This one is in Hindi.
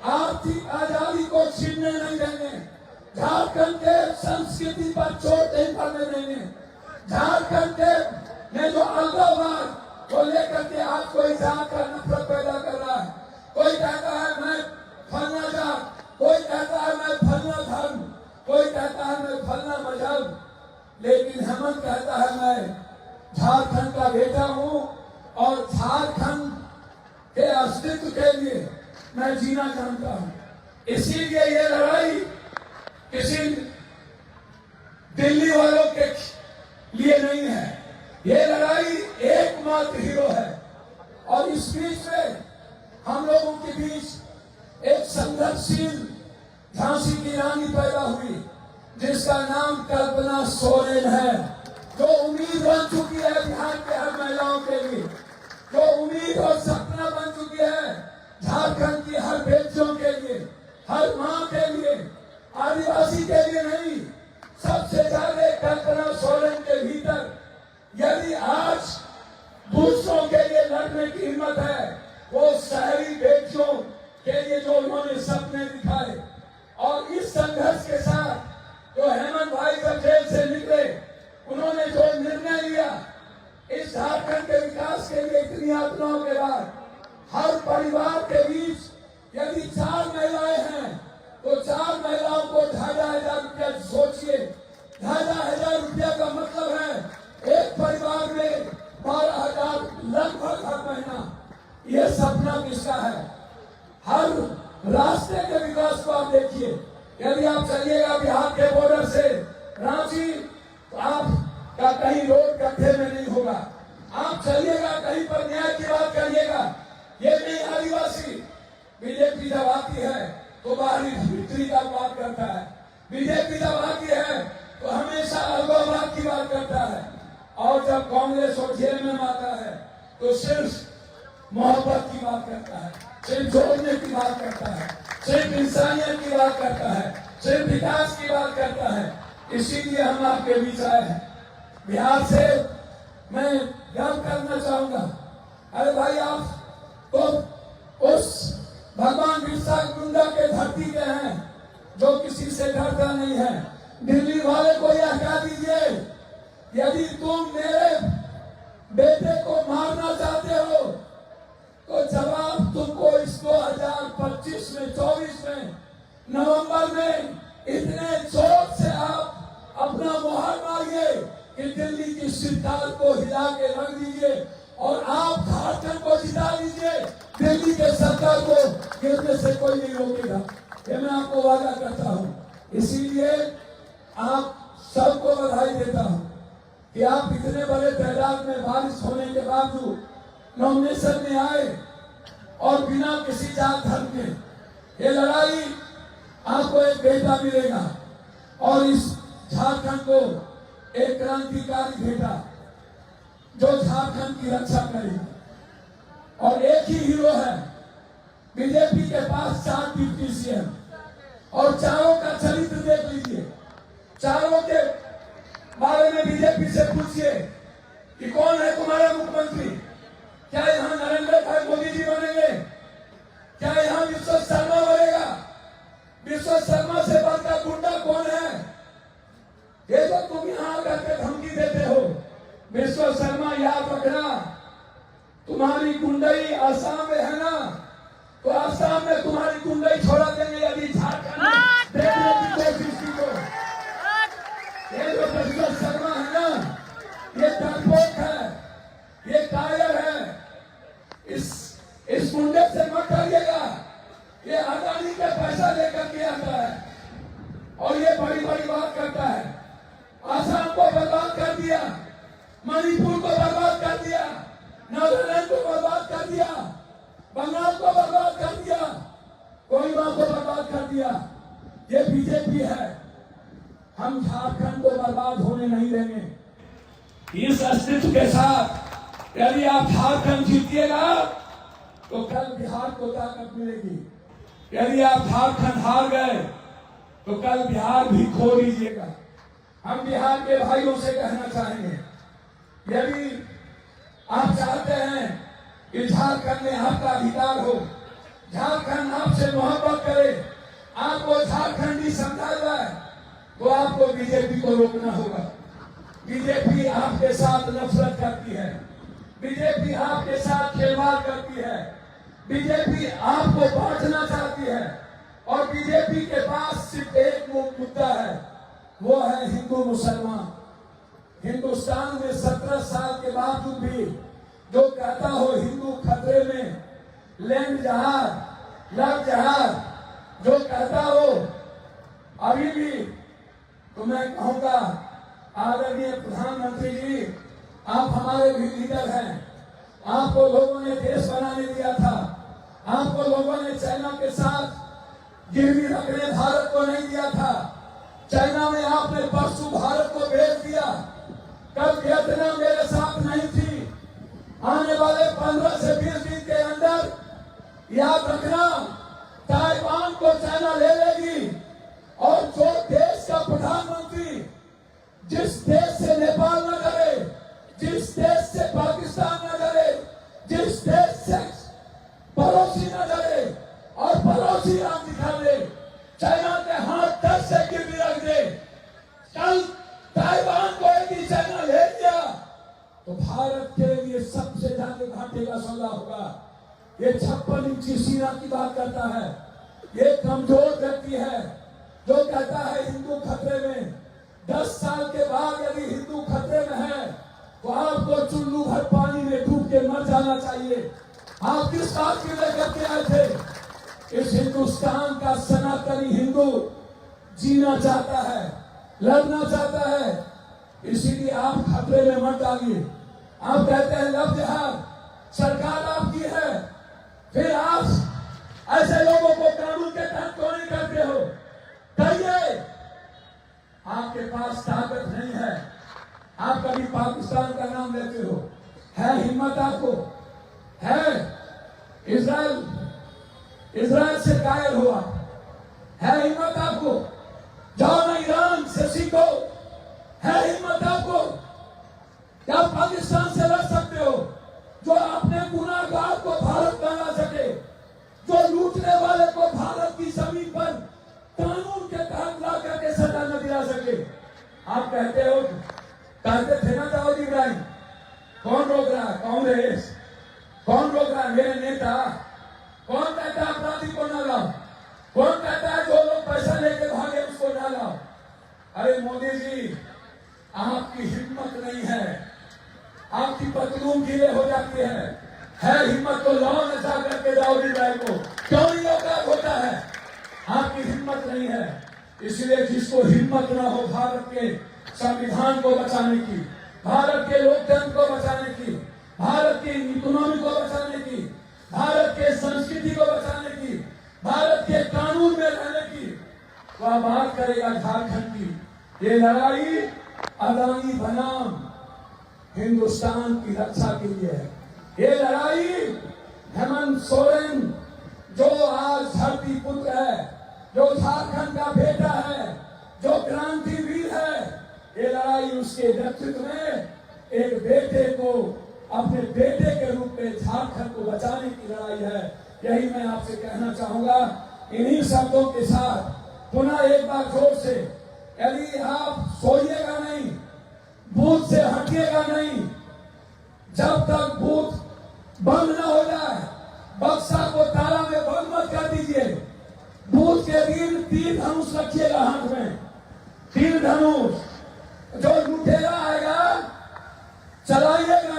आर्थिक आजादी को छीनने नहीं देंगे, झारखंड के संस्कृति पर चोट नहीं पड़ने देंगे। झारखंड के ने जो अलगाववाद को लेकर के आज कोई जात का नफरत पैदा कर रहा है, कोई कहता है मैं फलना जात, कोई कहता है मैं फलना धर्म, कोई कहता है मैं फलना मजहब, लेकिन हेमंत कहता है मैं झारखंड का बेटा हूं और झारखंड के अस्तित्व के लिए मैं जीना चाहता हूं। इसीलिए ये लड़ाई किसी दिल्ली वालों के लिए नहीं है, ये लड़ाई एकमात्र हीरो है। और इस बीच में हम लोगों के बीच एक संघर्षशील झांसी की रानी पैदा हुई जिसका नाम कल्पना सोरेन है, जो उम्मीद बन चुकी है बिहार के हर महिलाओं के लिए, जो उम्मीद और सपना बन चुकी है झारखंड की हर बेटियों के लिए, हर मां के लिए, आदिवासी के लिए नहीं, सबसे ज्यादा कल्पना सोरेन के भीतर यदि आज दूसरों के लिए लड़ने की हिम्मत है, वो शहरी बेटियों के लिए जो उन्होंने सपने दिखाए। और इस संघर्ष के साथ जो हेमंत भाई जब जेल से निकले, उन्होंने जो निर्णय लिया इस झारखंड के विकास के लिए, इतनी यातनाओं के बाद हर परिवार के बीच यदि 4 महिलाएं हैं तो 4 महिलाओं को 2,500 रुपया, सोचिए 2,500 रुपया का मतलब है एक परिवार में 12,000 लगभग हर महीना। ये सपना किसका है? हर रास्ते के विकास को आप देखिए, यदि आप चलिएगा बिहार के बॉर्डर से रांची तो आपका कहीं रोड गड्ढे में नहीं होगा, आप चलिएगा कहीं पर न्याय की बात करिएगा, ये नहीं आदिवासी। बीजेपी जब आती है तो बाहरी भीतरी का बात करता है, बीजेपी जब आती है तो हमेशा अलगाववाद की बात करता है, और जब कांग्रेस और जेएमएम आता है तो सिर्फ मोहब्बत की बात करता है, सिर्फ जोड़ने की बात करता है, सिर्फ इंसानियत की बात करता है, सिर्फ विकास की बात करता है। इसीलिए हम आपके बीच आए हैं। बिहार से मैं गर्व करना चाहूंगा, अरे भाई आप तो उस भगवान बिरसा मुंडा के धरती के हैं जो किसी से डरता नहीं है। दिल्ली वाले को यह कह दीजिए, यदि तुम मेरे बेटे को मारना चाहते हो तो जवाब तुमको इस 2025 में 24 में नवंबर में इतने जोर से आप अपना मुहर मारिए कि दिल्ली की सरकार को हिला के रख दीजिए और आप झारखंड को जिता दीजिए। दिल्ली के सरकार को गिरने से कोई नहीं रोकेगा, ये मैं आपको वादा करता हूं। इसीलिए आप सबको बधाई देता हूं कि आप इतने बड़े तादाद में बारिश होने के बावजूद नॉमिनेशन में आए और बिना किसी जात धर्म के। ये लड़ाई आपको एक बेटा मिलेगा और इस झारखंड को एक क्रांतिकारी बेटा जो झारखंड की रक्षा करेगा। और एक ही हीरो है, बीजेपी के पास 4 डिप्टी सीएम और चारों का चरित्र देख लीजिए, चारों के बारे में बीजेपी से पूछिए कि कौन है तुम्हारा मुख्यमंत्री। क्या यहाँ नरेंद्र भाई मोदी जी बनेंगे? क्या यहाँ विश्व शर्मा बनेगा? विश्व शर्मा से बढ़कर गुंडा कौन है? ये जो तुम यहाँ आकर के धमकी देते हो, विश्व शर्मा याद रखना, तुम्हारी गुंडई आसाम में है ना, तो आसाम में तुम्हारी गुंडई छोड़ा देंगे यदि झारखंड देखने की कोशिश की तो। ये जो विश्व शर्मा है ना, ये डरपोक है, ये कायर है, इस गुंडे से मत डरिएगा। ये अदानी का पैसा लेकर के आता है और ये बड़ी बड़ी बात करता है। आसाम को बर्बाद कर दिया, मणिपुर को बर्बाद कर दिया, नागालैंड को बर्बाद कर दिया, बंगाल को बर्बाद कर दिया, कोहिमा को बर्बाद कर दिया। ये बीजेपी है। हम झारखंड को बर्बाद होने नहीं देंगे। इस अस्तित्व के साथ यदि आप झारखंड जीतिएगा तो कल बिहार को ताकत मिलेगी। यदि आप झारखंड हार गए तो कल बिहार भी खो लीजिएगा। हम बिहार के भाइयों से कहना चाहेंगे, यदि आप चाहते हैं कि झारखंड में आपका अधिकार हो, झारखंड आपसे मोहब्बत करे, आपको झारखंडी समझा जाए, तो आपको बीजेपी को रोकना होगा। बीजेपी आपके साथ नफरत करती है, बीजेपी आपके साथ खिलवाड़ करती है, बीजेपी आपको बांटना चाहती है, और बीजेपी के पास सिर्फ एक मुद्दा है, वो है हिंदू मुसलमान। हिंदुस्तान में 17 साल के बावजूद भी जो कहता हो हिंदू खतरे में, लैंड जहाज, लव जहाज, जो कहता हो अभी भी, तो मैं कहूंगा आदरणीय प्रधानमंत्री जी, आप हमारे भी लीडर हैं। आपको लोगों ने देश बनाने दिया था, आपको लोगों ने चाइना के साथ गिरवी रखने भारत को नहीं दिया था। चाइना में आपने परसों भारत को भेज दिया, कल वियतनाम मेरे साथ नहीं थी। आने वाले 15 से 20 दिन के अंदर याद रखना, ताइवान को चाइना ले लेगी। और जो देश का प्रधानमंत्री जिस देश से नेपाल न करे, जिस देश से पाकिस्तान न करे, जिस देश से पड़ोसी न करे, और पड़ोसी राम दिखा दे, चाइना के हाथ 10 से गिरवी रख दे, कल ताइवान को यदि चाइना ले लिया तो भारत के लिए सबसे ज्यादा घाटे का सौदा होगा। ये 56 इंची सीना की बात करता है, ये कमजोर व्यक्ति है जो कहता है हिंदू खतरे में। 10 साल के बाद यदि हिंदू खतरे में है तो आपको चुल्लू भर पानी में डूब के मर जाना चाहिए। आप किस बात के लिए करके आए थे? इस हिंदुस्तान का सनातनी हिंदू जीना चाहता है, लड़ना चाहता है, इसीलिए आप खतरे में मत डालिए। आप कहते हैं लव जिहाद, सरकार आपकी है, फिर आप ऐसे लोगों को कानून के तहत क्यों नहीं करते हो? कहिए, आपके पास ताकत नहीं है। आप कभी पाकिस्तान का नाम लेते हो, है हिम्मत आपको? है इजराइल से कायल हुआ, है हिम्मत आपको? जाओ ना ईरान से सीखो, है हिम्मत आपको? क्या पाकिस्तान से लड़ सकते हो जो अपने गुनाहगार को भारत में ला सके, जो लूटने वाले को भारत की जमीन पर कानून के तहत ला करके सजा न दिला सके? आप कहते थे ना दाऊद इब्राहिम, कौन रोक रहा है? कांग्रेस। कौन रोक रहा है? मेरे नेता। कौन कहता है अपराधी को न लाओ? कौन कहता है जो लोग पैसा लेके भागे उसको न लाओ? अरे मोदी जी, आपकी हिम्मत नहीं है, आपकी पतलून गीले हो जाती है हिम्मत तो लाओ न जा करके दाऊद इब्राहिम को। क्यों नहीं अपराध होता है? आपकी हिम्मत नहीं है। इसलिए जिसको हिम्मत न हो भारत के संविधान को बचाने की, भारत के लोकतंत्र को बचाने की, भारत की इकोनॉमी को बचाने की, भारत के संस्कृति को बचाने की, भारत के कानून में रहने की, वह बात करेगा झारखंड की। ये लड़ाई अदानी बनाम हिंदुस्तान की रक्षा के लिए है। ये लड़ाई हेमंत सोरेन जो आज धरती पुत्र है, जो झारखंड का बेटा है, जो क्रांतिवीर है, ये लड़ाई उसके नेतृत्व में एक बेटे को अपने बेटे के रूप में झारखंड को बचाने की लड़ाई है। यही मैं आपसे कहना चाहूंगा। इन्हीं शब्दों के साथ पुनः एक बार जोर से, यदि आप सोइएगा नहीं, बूथ से हटिएगा नहीं, जब तक बूथ बंद न हो जाए, बक्सा को ताला में बंद मत कर दीजिए। बूथ के दिन 3 धनुष रखिएगा हाथ में, 3 धनुष। जो लुटेरा आएगा चलाइएगा